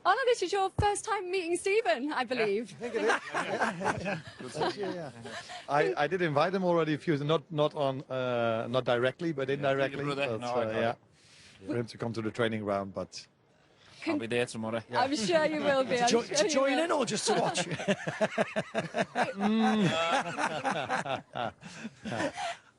Arne, this is your first time meeting Stephen, I believe. I think it is. Yeah. I did invite him already a few, not directly, but indirectly. Yeah, for him to come to the training ground, but. I'll be there tomorrow. Yeah. I'm sure you will be. To join in or just to watch?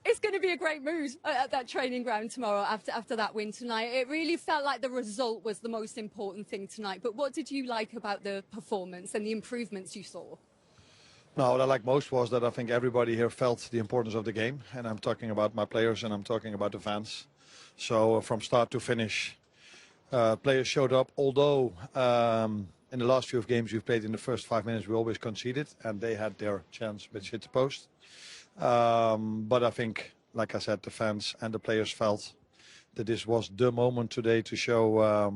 It's going to be a great mood at that training ground tomorrow after that win tonight. It really felt like the result was the most important thing tonight. But what did you like about the performance and the improvements you saw? No, what I like most was that I think everybody here felt the importance of the game. And I'm talking about my players and I'm talking about the fans. So from start to finish, players showed up. Although in the last few games we've played in the first 5 minutes, we always conceded. And they had their chance, which hit the post. But I think, like I said, the fans and the players felt that this was the moment today to show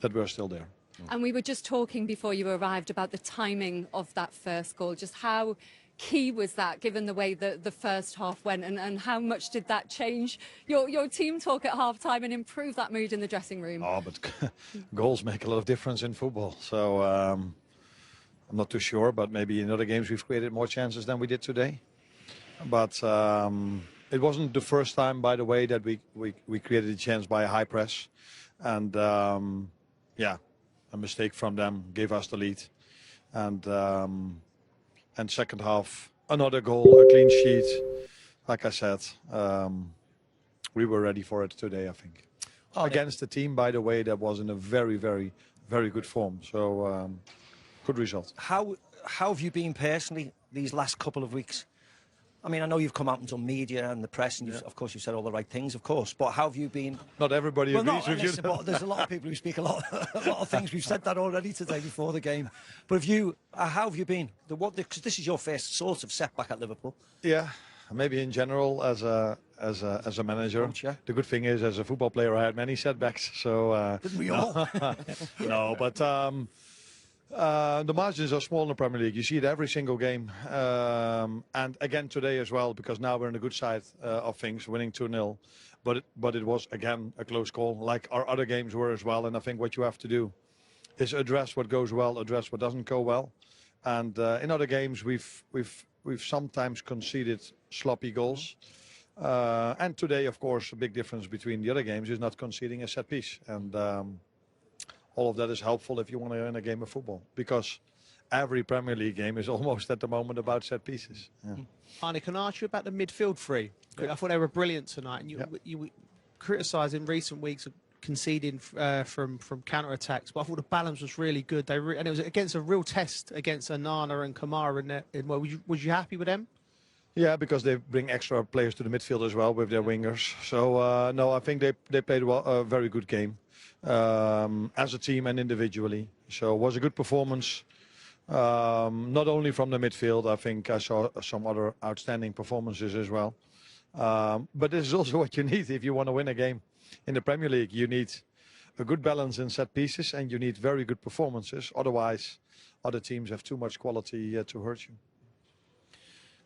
that we're still there. And we were just talking before you arrived about the timing of that first goal. Just how key was that, given the way that the first half went, and how much did that change your team talk at half-time and improve that mood in the dressing room? Oh, but goals make a lot of difference in football. So I'm not too sure, but maybe in other games we've created more chances than we did today. But it wasn't the first time, by the way, that we created a chance by a high press. And, yeah, a mistake from them gave us the lead. And second half, another goal, a clean sheet. Like I said, we were ready for it today, I think. Against a team, by the way, that was in a very, very, very good form. So, good result. How have you been personally these last couple of weeks? I mean, I know you've come out and done media and the press, and of course you've said all the right things, of course. But how have you been? Not everybody agrees with you. But there's a lot of people who speak a lot of things. We've said that already today before the game. But how have you been? Because this is your first sort of setback at Liverpool. Yeah, maybe in general as a manager. Coach, yeah. The good thing is, as a football player, I had many setbacks. So didn't we all? No, but. The margins are small in the Premier League. You see it every single game. And again today as well, because now we're on the good side of things, winning 2-0. But it was, again, a close call, like our other games were as well. And I think what you have to do is address what goes well, address what doesn't go well. And in other games, we've sometimes conceded sloppy goals. And today, of course, a big difference between the other games is not conceding a set piece. And all of that is helpful if you want to win a game of football, because every Premier League game is almost at the moment about set pieces. Yeah. Arne, can I ask you about the midfield three? Yeah. I thought they were brilliant tonight, and you criticised in recent weeks of conceding from counter-attacks, but I thought the balance was really good. And it was against a real test against Onana and Kamara. Was you happy with them? Yeah, because they bring extra players to the midfield as well with their wingers. So no, I think they played a very good game. As a team and individually. So it was a good performance, not only from the midfield. I think I saw some other outstanding performances as well. But this is also what you need if you want to win a game in the Premier League. You need a good balance in set pieces and you need very good performances. Otherwise, other teams have too much quality to hurt you.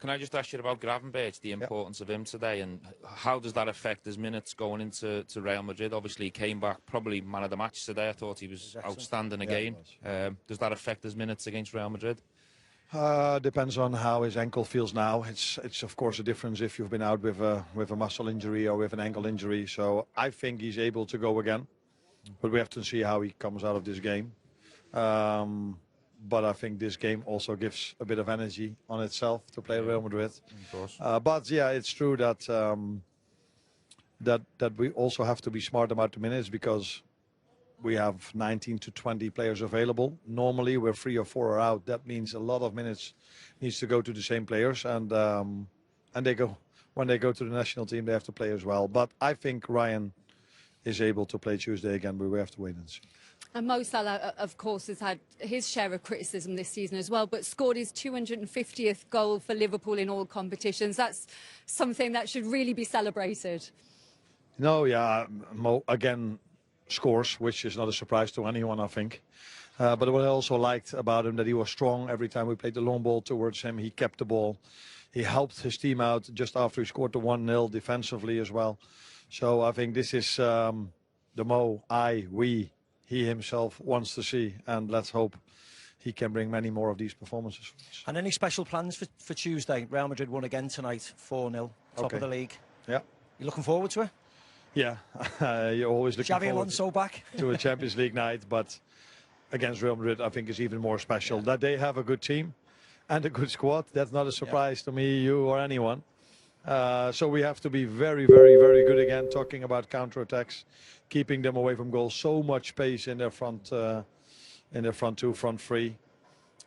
Can I just ask you about Gravenberch, the importance of him today, and how does that affect his minutes going into Real Madrid? Obviously, he came back probably man of the match today. I thought he was outstanding again. Does that affect his minutes against Real Madrid? Depends on how his ankle feels now. It's of course a difference if you've been out with a muscle injury or with an ankle injury. So I think he's able to go again, but we have to see how he comes out of this game. But I think this game also gives a bit of energy on itself to play Real Madrid. Of course. But yeah, it's true that that we also have to be smart about the minutes, because we have 19 to 20 players available. Normally, we're 3 or 4 are out. That means a lot of minutes needs to go to the same players, and they go when they go to the national team, they have to play as well. But I think Ryan is able to play Tuesday again, but we have to wait and see. And Mo Salah, of course, has had his share of criticism this season as well, but scored his 250th goal for Liverpool in all competitions. That's something that should really be celebrated. No, yeah, Mo again scores, which is not a surprise to anyone, I think. But what I also liked about him, that he was strong every time we played the long ball towards him. He kept the ball. He helped his team out just after he scored the 1-0 defensively as well. So I think this is the Mo, we, he himself wants to see. And let's hope he can bring many more of these performances. And any special plans for Tuesday? Real Madrid won again tonight, 4-0, top of the league. Yeah. You looking forward to it? Yeah, you're always looking Xavi forward Alonso back to a Champions League night, but against Real Madrid, I think is even more special. That they have a good team and a good squad. That's not a surprise to me, you, or anyone. So we have to be very, very, very good again. Talking about counter-attacks, keeping them away from goals. So much space in their front two, front three.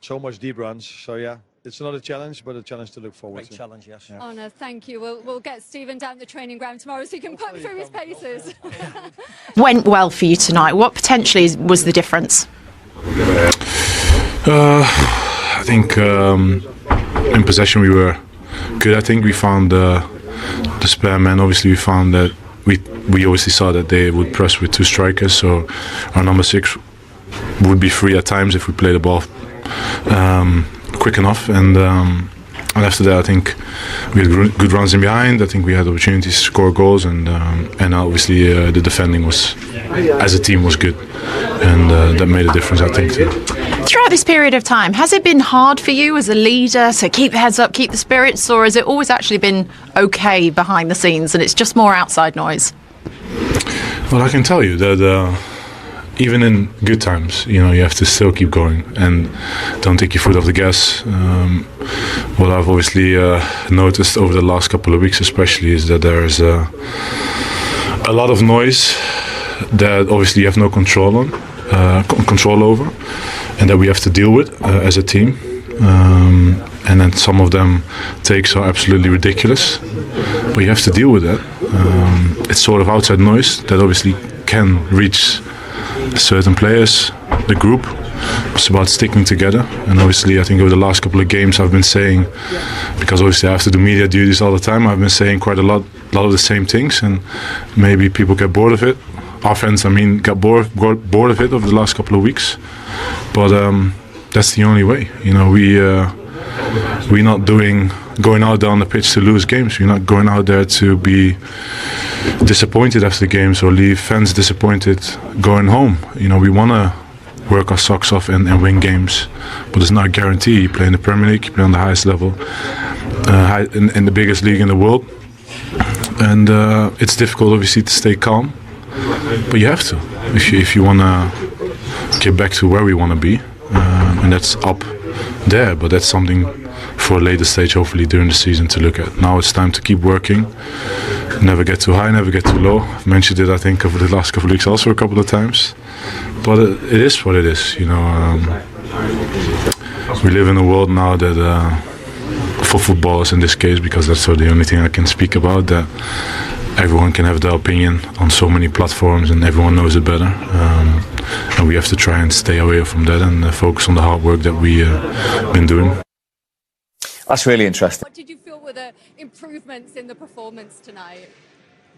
So much deep runs. So yeah. It's not a challenge, but a challenge to look forward to. Great challenge, yes. Yeah. Arne, thank you. We'll get Stephen down the training ground tomorrow so he can put through his paces. Went well for you tonight. What potentially was the difference? I think in possession we were good. I think we found the spare man. Obviously, we found that we obviously saw that they would press with 2 strikers. So our number 6 would be free at times if we play the ball quick enough, and after that I think we had good runs in behind. I think we had opportunities to score goals, and obviously the defending was, as a team, was good, and that made a difference, I think, too. Throughout this period of time, has it been hard for you as a leader to keep the heads up, keep the spirits, or has it always actually been okay behind the scenes and it's just more outside noise? Well, I can tell you that even in good times, you have to still keep going and don't take your foot off the gas. What I've obviously noticed over the last couple of weeks especially is that there's a lot of noise that obviously you have no control over, and that we have to deal with as a team. And then some of them takes are absolutely ridiculous, but you have to deal with that. It's sort of outside noise that obviously can reach certain players, the group. It's about sticking together, and obviously I think over the last couple of games I've been saying, because obviously I have to do media duties all the time, I've been saying quite a lot of the same things, and maybe people get bored of it. Our fans, got bored of it over the last couple of weeks, but that's the only way. We're not going out there on the pitch to lose games. We're not going out there to be disappointed after the games or leave fans disappointed going home. We want to work our socks off and win games, but it's not a guarantee. You play in the Premier League, you play on the highest level, in the biggest league in the world, and it's difficult obviously to stay calm, but you have to if you want to get back to where we want to be, and that's up there, but that's something for a later stage, hopefully during the season, to look at. Now it's time to keep working, never get too high, never get too low. I've mentioned it I think over the last couple of weeks also a couple of times, but it is what it is. We live in a world now that for footballers in this case, because that's the only thing I can speak about, that everyone can have their opinion on so many platforms and everyone knows it better, and we have to try and stay away from that and focus on the hard work that we've been doing. That's really interesting. What did you feel were the improvements in the performance tonight?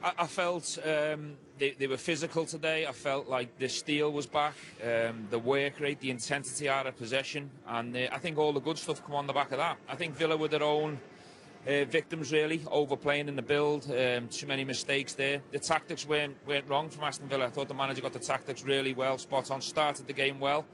I felt they were physical today. I felt like the steel was back, the work rate, the intensity out of possession, and I think all the good stuff come on the back of that. I think Villa were their own victims, really, overplaying in the build, too many mistakes there. The tactics weren't wrong from Aston Villa. I thought the manager got the tactics really well, spot on, started the game well,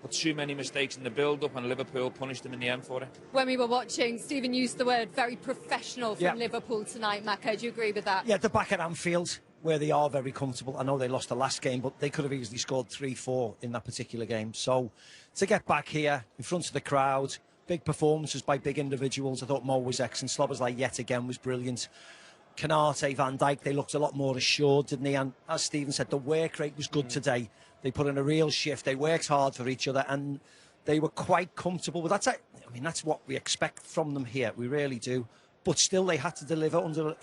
but too many mistakes in the build-up, and Liverpool punished them in the end for it. When we were watching, Stephen used the word very professional from Liverpool tonight. Maka, do you agree with that? Yeah, they're back at Anfield, where they are very comfortable. I know they lost the last game, but they could have easily scored 3-4 in that particular game. So to get back here in front of the crowd, big performances by big individuals. I thought Mo was excellent. Szoboszlai yet again was brilliant. Kanate, Van Dijk, they looked a lot more assured, didn't they? And as Stephen said, the work rate was good today. They put in a real shift. They worked hard for each other, and they were quite comfortable. But that's what we expect from them here. We really do. But still, they had to deliver under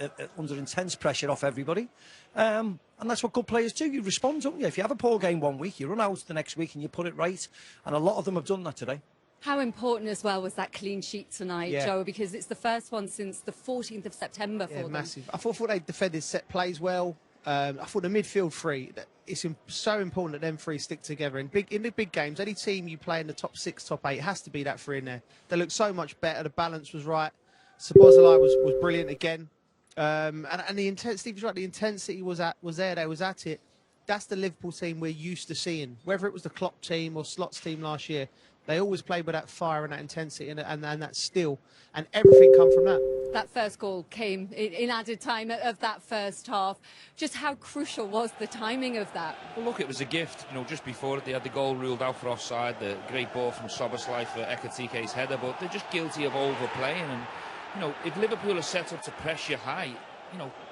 intense pressure off everybody. And that's what good players do. You respond, don't you? If you have a poor game one week, you run out the next week and you put it right. And a lot of them have done that today. How important as well was that clean sheet tonight, Joe? Because it's the first one since the 14th of September for them. Massive. I thought they defended set plays well. I thought the midfield three, it's so important that them three stick together. In the big games, any team you play in the top 6, top 8, it has to be that three in there. They looked so much better. The balance was right. Szoboszlai was brilliant again. And the intensity, Steve's right, the intensity was there. They was at it. that's the Liverpool team we're used to seeing. Whether it was the Klopp team or Slot's team last year, they always played with that fire and that intensity and that steel, and everything come from that. That first goal came in added time of that first half. Just how crucial was the timing of that? Well, look, it was a gift. Just before it, they had the goal ruled out for offside, the great ball from Szoboszlai for Ekitike's header, but they're just guilty of overplaying. And, if Liverpool are set up to press you high,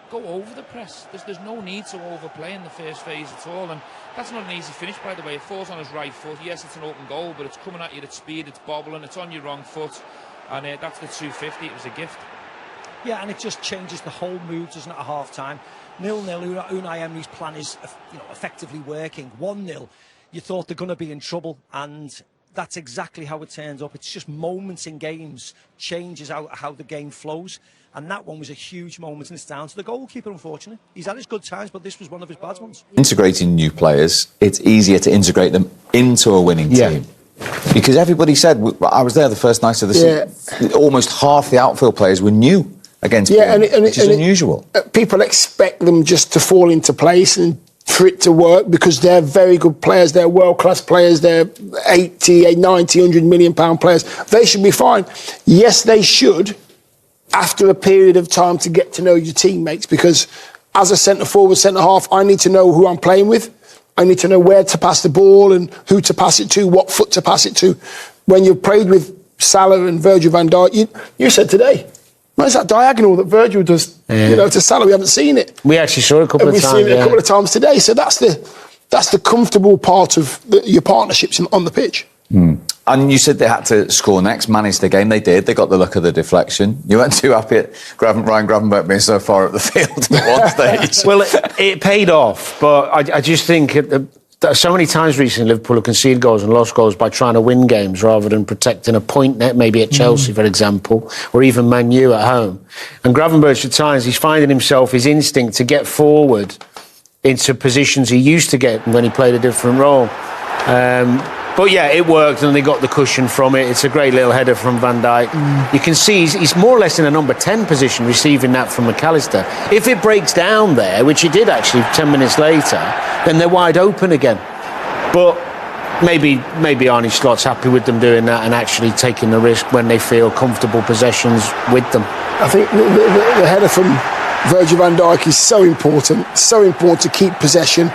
go over the press. There's no need to overplay in the first phase at all, and that's not an easy finish, by the way. It falls on his right foot. Yes, it's an open goal, but it's coming at you at speed, it's bobbling, it's on your wrong foot, and that's the 250. It was a gift. Yeah, and it just changes the whole mood, doesn't it, at half-time? 0-0, Unai Emery's plan is effectively working. 1-0, you thought they're going to be in trouble, and that's exactly how it turns up. It's just moments in games changes how the game flows, and that one was a huge moment, and it's down to the goalkeeper, unfortunately. He's had his good times, but this was one of his bad ones. Integrating new players, it's easier to integrate them into a winning team. Because everybody said, I was there the first night of the season, almost half the outfield players were new against Bournemouth, which is unusual. People expect them just to fall into place and for it to work because they're very good players, they're world-class players, they're 80, 90, 100 million pound players. They should be fine. Yes, they should, after a period of time to get to know your teammates, because as a centre-forward, centre-half, I need to know who I'm playing with. I need to know where to pass the ball and who to pass it to, what foot to pass it to. When you've played with Salah and Virgil van Dijk, you said today, where's that diagonal that Virgil does, to Salah? We haven't seen it. We actually saw it a couple of times. We've seen it a couple of times today. So that's the comfortable part of your partnerships on the pitch. And you said they had to score next, manage the game. They did. They got the look of the deflection. You weren't too happy at Ryan Gravenberch being so far up the field at one stage. Well, it paid off, but I just think so many times recently Liverpool have conceded goals and lost goals by trying to win games rather than protecting a point net, maybe at Chelsea, for example, or even Man U at home. And Gravenberch, at times, he's finding himself, his instinct to get forward into positions he used to get when he played a different role. But yeah, it worked and they got the cushion from it. It's a great little header from Van Dijk. You can see he's more or less in a number 10 position receiving that from McAllister. If it breaks down there, which it did actually 10 minutes later, then they're wide open again. But maybe Arne Slot's happy with them doing that and actually taking the risk when they feel comfortable possessions with them. I think the header from Virgil van Dijk is so important to keep possession.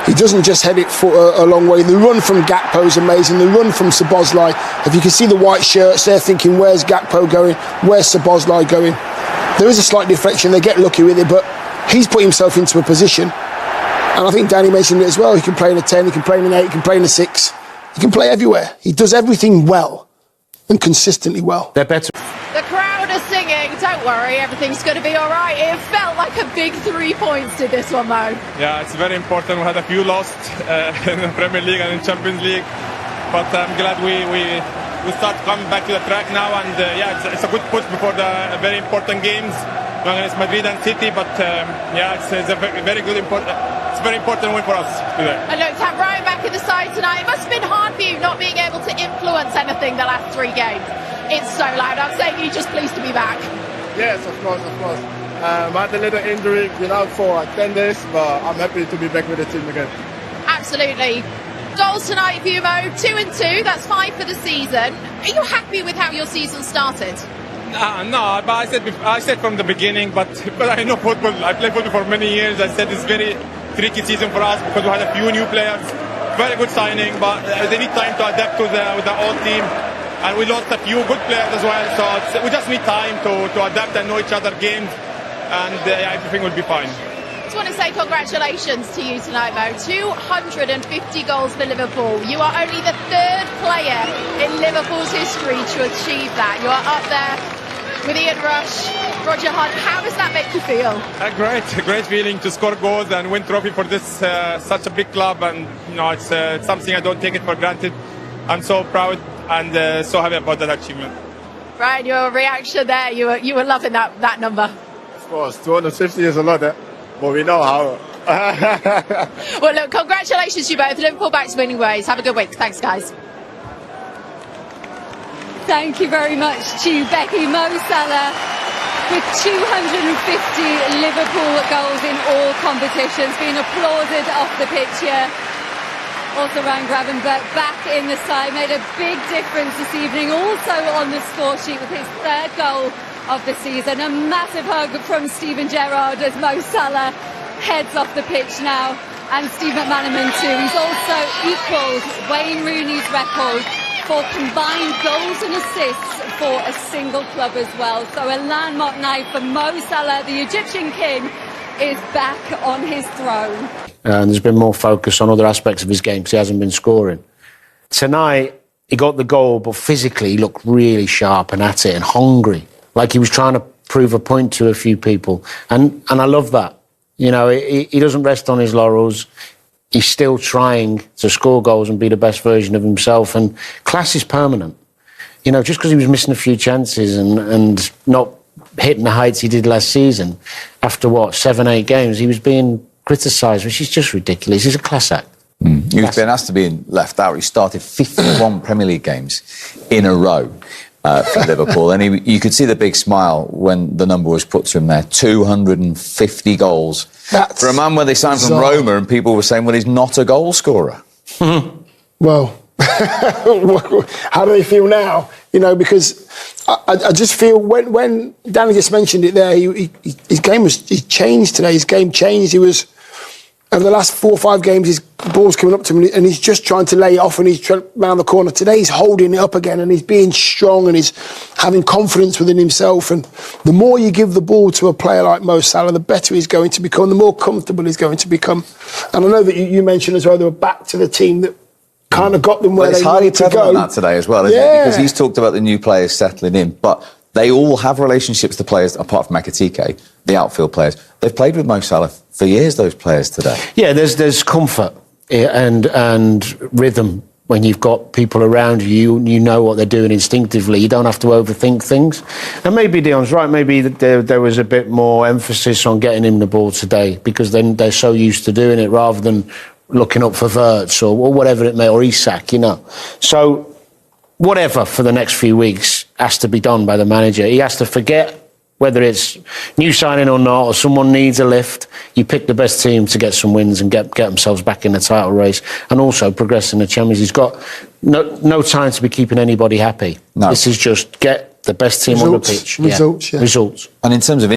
He doesn't just head it for a long way. The run from Gakpo is amazing. The run from Szoboszlai, if you can see the white shirts, they're thinking, where's Gakpo going? Where's Szoboszlai going? There is a slight deflection. They get lucky with it, but he's put himself into a position. And I think Danny mentioned it as well. He can play in a 10, he can play in an 8, he can play in a 6. He can play everywhere. He does everything well and consistently well. They're better. The crowd are singing, don't worry, everything's going to be all right. It felt like a big 3 points to this one, though. Yeah, it's very important. We had a few lost in the Premier League and in Champions League. But I'm glad we start coming back to the track now. And it's a good push before the very important games against Madrid and City. But it's a very important win for us today. And look, to have Ryan back in the side tonight, it must have been hard for you not being able to influence anything the last 3 games. It's so loud. I'm saying you're just pleased to be back. Yes, of course. I had a little injury, been out for 10 days, but I'm happy to be back with the team again. Absolutely. Goals tonight for you, Mo. 2 and 2. That's 5 for the season. Are you happy with how your season started? No, but I said from the beginning, but I know football. I played football for many years. I said it's very tricky season for us because we had a few new players. Very good signing, but they need time to adapt with the old team. And we lost a few good players as well, so we just need time to adapt and know each other games, and everything will be fine. I just want to say congratulations to you tonight, Mo. 250 goals for Liverpool. You are only the 3rd player in Liverpool's history to achieve that. You are up there with Ian Rush, Roger Hunt. How does that make you feel? A great feeling to score goals and win trophy for this such a big club, and it's something I don't take it for granted. I'm so proud and so happy about that achievement. Ryan, your reaction there, you were loving that number. Of course, 250 is a lot, but we know how. Well, look, congratulations to you both. Liverpool back to winning ways. Have a good week. Thanks, guys. Thank you very much to Becky, Mo Salah with 250 Liverpool goals in all competitions, being applauded off the pitch here. Also Ryan Gravenberch back in the side, made a big difference this evening, also on the score sheet with his third goal of the season. A massive hug from Steven Gerrard as Mo Salah heads off the pitch now, and Steve McManaman too. He's also equalled Wayne Rooney's record for combined goals and assists for a single club as well. So a landmark night for Mo Salah, the Egyptian king, is back on his throne. And there's been more focus on other aspects of his game because he hasn't been scoring. Tonight, he got the goal, but physically he looked really sharp and at it and hungry, like he was trying to prove a point to a few people. And I love that. You know, he doesn't rest on his laurels. He's still trying to score goals and be the best version of himself. And class is permanent. You know, just because he was missing a few chances and not hitting the heights he did last season, after, 7, 8 games, he was being criticised, which is just ridiculous. He's a class act. He's been asked to be left out. He started 51 Premier League games in a row for Liverpool. And you could see the big smile when the number was put to him there. 250 goals. That's for a man where they signed from Roma and people were saying, well, he's not a goal scorer. Well, how do they feel now? You know, because I just feel when Danny just mentioned it there, his game he changed today. His game changed. He was, over the last 4 or 5 games, his ball's coming up to him and he's just trying to lay it off and he's round the corner. Today he's holding it up again and he's being strong and he's having confidence within himself. And the more you give the ball to a player like Mo Salah, the better he's going to become, the more comfortable he's going to become. And I know that you mentioned as well they were back to the team that kind of got them where they needed to go. It's highly prevalent that today as well, isn't it? Because he's talked about the new players settling in, but they all have relationships, the players, apart from Ekitike, the outfield players. They've played with Mo Salah for years, those players today. Yeah, there's comfort and rhythm when you've got people around you. You know what they're doing instinctively. You don't have to overthink things. And maybe Dion's right. Maybe there was a bit more emphasis on getting him the ball today because then they're so used to doing it rather than looking up for Wirtz or whatever it may, or Isak, you know. So whatever for the next few weeks has to be done by the manager. He has to forget whether it's new signing or not, or someone needs a lift. You pick the best team to get some wins and get themselves back in the title race and also progress in the Champions. He's got no time to be keeping anybody happy. No. This is just get the best team on the pitch. Results. Results. And in terms of